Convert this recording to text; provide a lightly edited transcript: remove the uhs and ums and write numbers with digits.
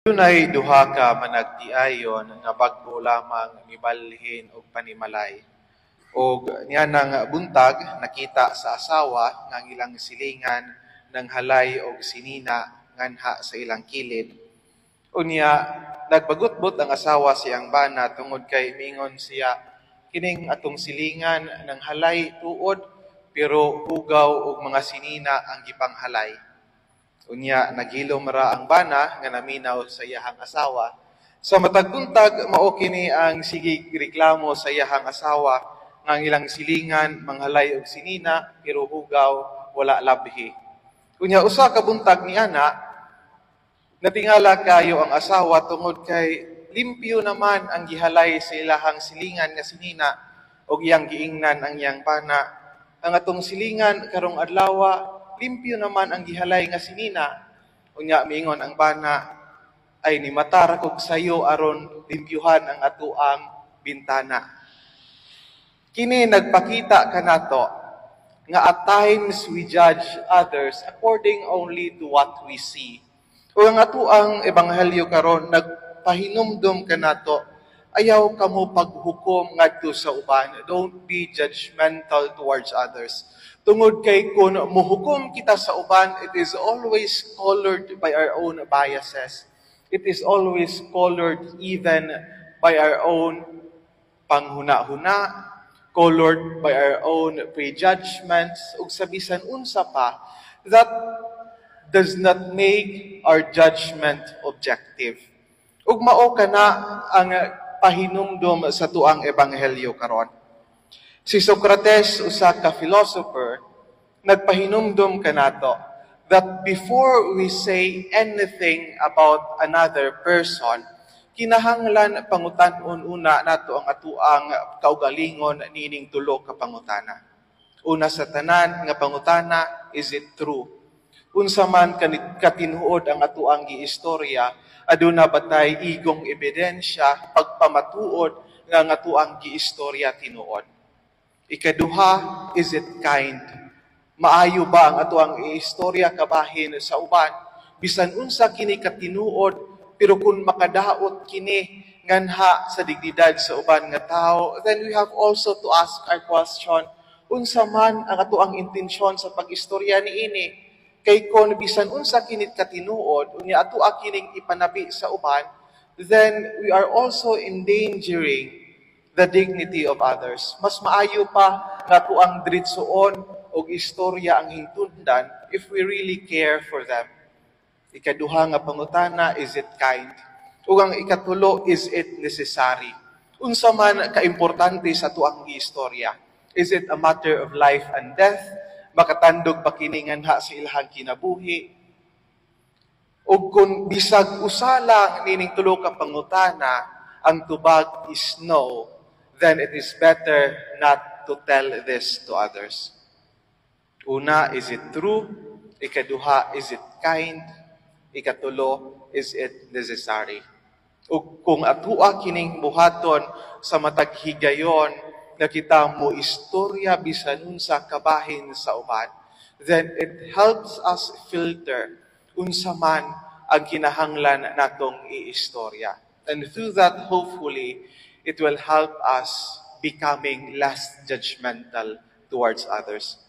Dunay duha ka managtiayon nga bag-o lamang mibalhin og panimalay. Og niya nang buntag nakita sa asawa nga ang ilang silingan ng halay og sinina nganha sa ilang kilid. Unya nagbagot-bot ang asawa siyang bana tungod kay miingon siya kining atong silingan ng halay tuod pero hugaw og mga sinina ang gipanghalay. Unya naghilom ra ang bana nga naminaw sa iyahang asawa. Sa matag buntag mao kini ang sige reklamo sa iyahang asawa nga ang ilang silingan manghalay og sinina pero hugaw wala labhi. Unya usa ka buntag niana natingala kayo ang asawa tungod kay limpyo naman ang gihalay sa ilahang silingan nga sinina og iyang giingnan ang iyang bana. Ang atong silingan karong adlaw limpyo naman ang gihalay nga sinina. Unya miingon ang bana, ay ni matar kog sayo aron limpyuhan ang atuang bintana. Kini nagpakita kanato nga at times we judge others according only to what we see. O ang atuang ebanghelyo karon nagpahinumdom kanato, ayaw kamo paghukom ngadto sa uban. Don't be judgmental towards others. Tungod kay kung muhukom kita sa uban, it is always colored by our own biases. It is always colored even by our own panghuna-huna, colored by our own prejudgments, ug sa bisan unsa pa, that does not make our judgment objective. Ug mao kana ang pahinumdom sa tuang ebanghelyo karon. Si Socrates, usa ka philosopher, nagpahinumdom kanato that before we say anything about another person, kinahanglan pangutan-on una nato ang atuang kaugalingon nining tulo ka pangutana. Una sa tanan nga pangutana, is it true? Unsa man katinuod ang atuang giistorya, aduna batay igong ebidensya pagpamatuod nga ang atuang giistorya tinuod. Ikaduha, is it kind? Maayo ba ang atuang istorya kabahin sa uban? Bisan unsa kini katinuod, pero kung makadaot kini nganha sa dignidad sa uban nga tao, then we have also to ask our question, unsa man ang atuang intensyon sa pag-istorya niini? Kay kung bisan unsa kini katinuod, unya atoa kining ipanabi sa uban, then we are also endangering the dignity of others. Mas maayo pa nga tuang diritsoon o istorya ang hintundan if we really care for them. Ikaduha nga pangutana, is it kind? Ug ang ikatulo, is it necessary? Unsa man kaimportante sa tuang istorya? Is it a matter of life and death? Makatandog pa kini nganha sa ilahang kinabuhi? Ug kung bisag usa lang nining tulo ka pangutana, ang tubag is no, then it is better not to tell this to others. Una, is it true? Ikaduha, is it kind? Ikatulo, is it necessary? Ug kung atua kining buhaton sa matag higayon nga kita mo istorya bisan unsa kabahin sa uban, then it helps us filter unsa man ang kinahanglan natong iistorya. And through that, hopefully, it will help us becoming less judgmental towards others.